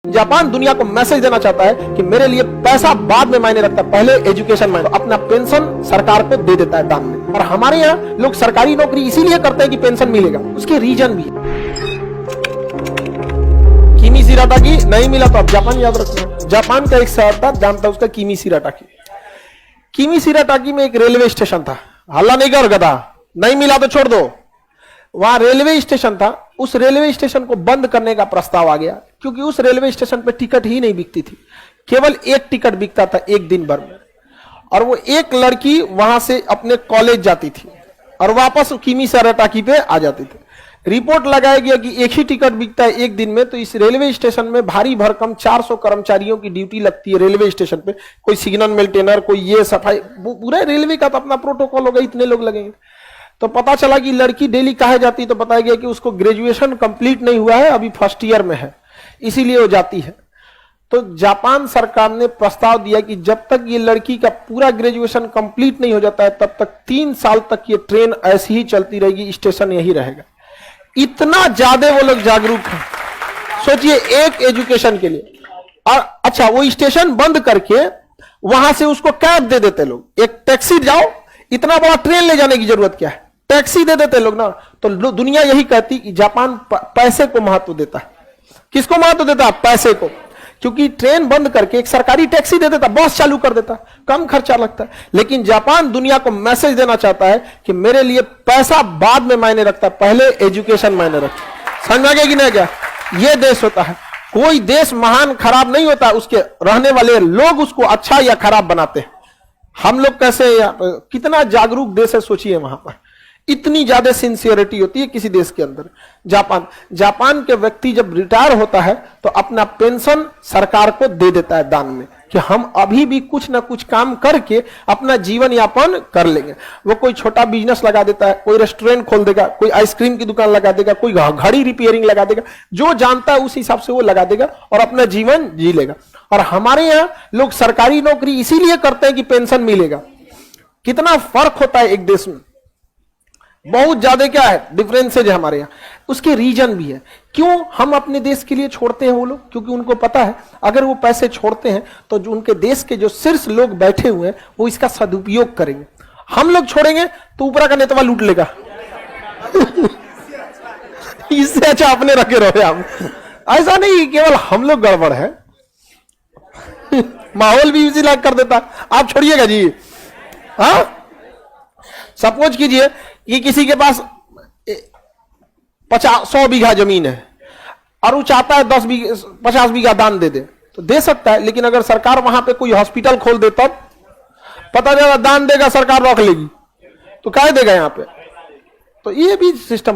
Japan दुनिया को message देना चाहता है कि मेरे लिए पैसा बाद में मायने रखता है, पहले एजुकेशन मायने। अपना पेंशन सरकार को दे देता है दान में। और हमारे यहाँ लोग सरकारी नौकरी इसीलिए करते हैं कि पेंशन मिलेगा, उसके रीजन भी है। किमी शिराटाकी नहीं मिला तो अब जापान याद रखना। जापान का एक शहर था, जानता उसका किमी शिराटाकी। किमी शिराटाकी में एक रेलवे स्टेशन था। हल्ला नहीं कर गधा, नहीं मिला तो छोड़ दो। वहां रेलवे स्टेशन था, उस रेलवे स्टेशन को बंद करने का प्रस्ताव आ गया क्योंकि उस रेलवे स्टेशन पे टिकट ही नहीं बिकती थी। केवल एक टिकट बिकता था एक दिन भर में, और वो एक लड़की वहां से अपने कॉलेज जाती थी और वापस किमी शिराटाकी पे आ जाती थी। रिपोर्ट लगाया गया कि एक ही टिकट बिकता है एक दिन में, तो इस रेलवे स्टेशन में भारी भरकम 400 कर्मचारियों की ड्यूटी लगती है रेलवे स्टेशन पे। कोई सिग्नल मेंटेनर, कोई ये सफाई, पूरा रेलवे का तो अपना प्रोटोकॉल होगा, इतने लोग लगेंगे। तो पता चला कि लड़की डेली कहे जाती है, तो बताया गया कि उसको ग्रेजुएशन कंप्लीट नहीं हुआ है, अभी फर्स्ट ईयर में है, इसीलिए वो जाती है। तो जापान सरकार ने प्रस्ताव दिया कि जब तक ये लड़की का पूरा ग्रेजुएशन कंप्लीट नहीं हो जाता है, तब तक 3 साल तक ये ट्रेन ऐसी ही चलती रहेगी, स्टेशन यही रहेगा। इतना ज्यादा वो लोग जागरूक हैं, सोचिए, एक एजुकेशन के लिए। और अच्छा, वो स्टेशन बंद करके वहां से उसको कैब दे देते लोग, एक टैक्सी जाओ, इतना बड़ा ट्रेन ले जाने की जरूरत क्या है, टैक्सी दे देते लोग ना। तो दुनिया यही कहती कि जापान पैसे को महत्व देता है। किसको महत्व देता है? पैसे को। क्योंकि ट्रेन बंद करके एक सरकारी टैक्सी दे देता, बस चालू कर देता, कम खर्चा लगता है। लेकिन जापान दुनिया को मैसेज देना चाहता है कि मेरे लिए पैसा बाद में मायने रखता है, पहले एजुकेशन मायने रखता। समझ में गया कि नहीं? क्या ये देश होता है। कोई देश महान खराब नहीं होता, उसके रहने वाले लोग उसको अच्छा या खराब बनाते हैं। हम लोग कैसे, कितना जागरूक देश है, सोचिए। वहां पर इतनी ज्यादा सिंसियरिटी होती है किसी देश के अंदर। जापान के व्यक्ति जब रिटायर होता है तो अपना पेंशन सरकार को दे देता है दान में, कि हम अभी भी कुछ ना कुछ काम करके अपना जीवन यापन कर लेंगे। वो कोई छोटा बिजनेस लगा देता है, कोई रेस्टोरेंट खोल देगा, कोई आइसक्रीम की दुकान लगा देगा, कोई घड़ी रिपेयरिंग लगा देगा, जो जानता है उस हिसाब से वो लगा देगा और अपना जीवन जी लेगा। और हमारे यहाँ लोग सरकारी नौकरी इसीलिए करते हैं कि पेंशन मिलेगा। कितना फर्क होता है एक देश में, बहुत ज्यादा क्या है डिफरेंसेज है हमारे यहाँ। उसके रीजन भी है। क्यों हम अपने देश के लिए छोड़ते हैं वो लोग? क्योंकि उनको पता है अगर वो पैसे छोड़ते हैं तो जो उनके देश के जो शीर्ष लोग बैठे हुए हैं वो इसका सदुपयोग करेंगे। हम लोग छोड़ेंगे तो ऊपरा का नेतवा लूट लेगा। इससे अच्छा अपने रखे रहो आप। ऐसा नहीं केवल हम लोग गड़बड़ है, माहौल भी इसी लायक कर देता। आप छोड़िएगा जी। हाँ, सपोज कीजिए कि किसी के पास 100 बीघा जमीन है और वो चाहता है 50 बीघा दान दे दे, तो दे सकता है। लेकिन अगर सरकार वहां पे कोई हॉस्पिटल खोल दे, तब पता चला दान देगा सरकार रख लेगी, तो क्या देगा यहाँ पे? तो ये भी सिस्टम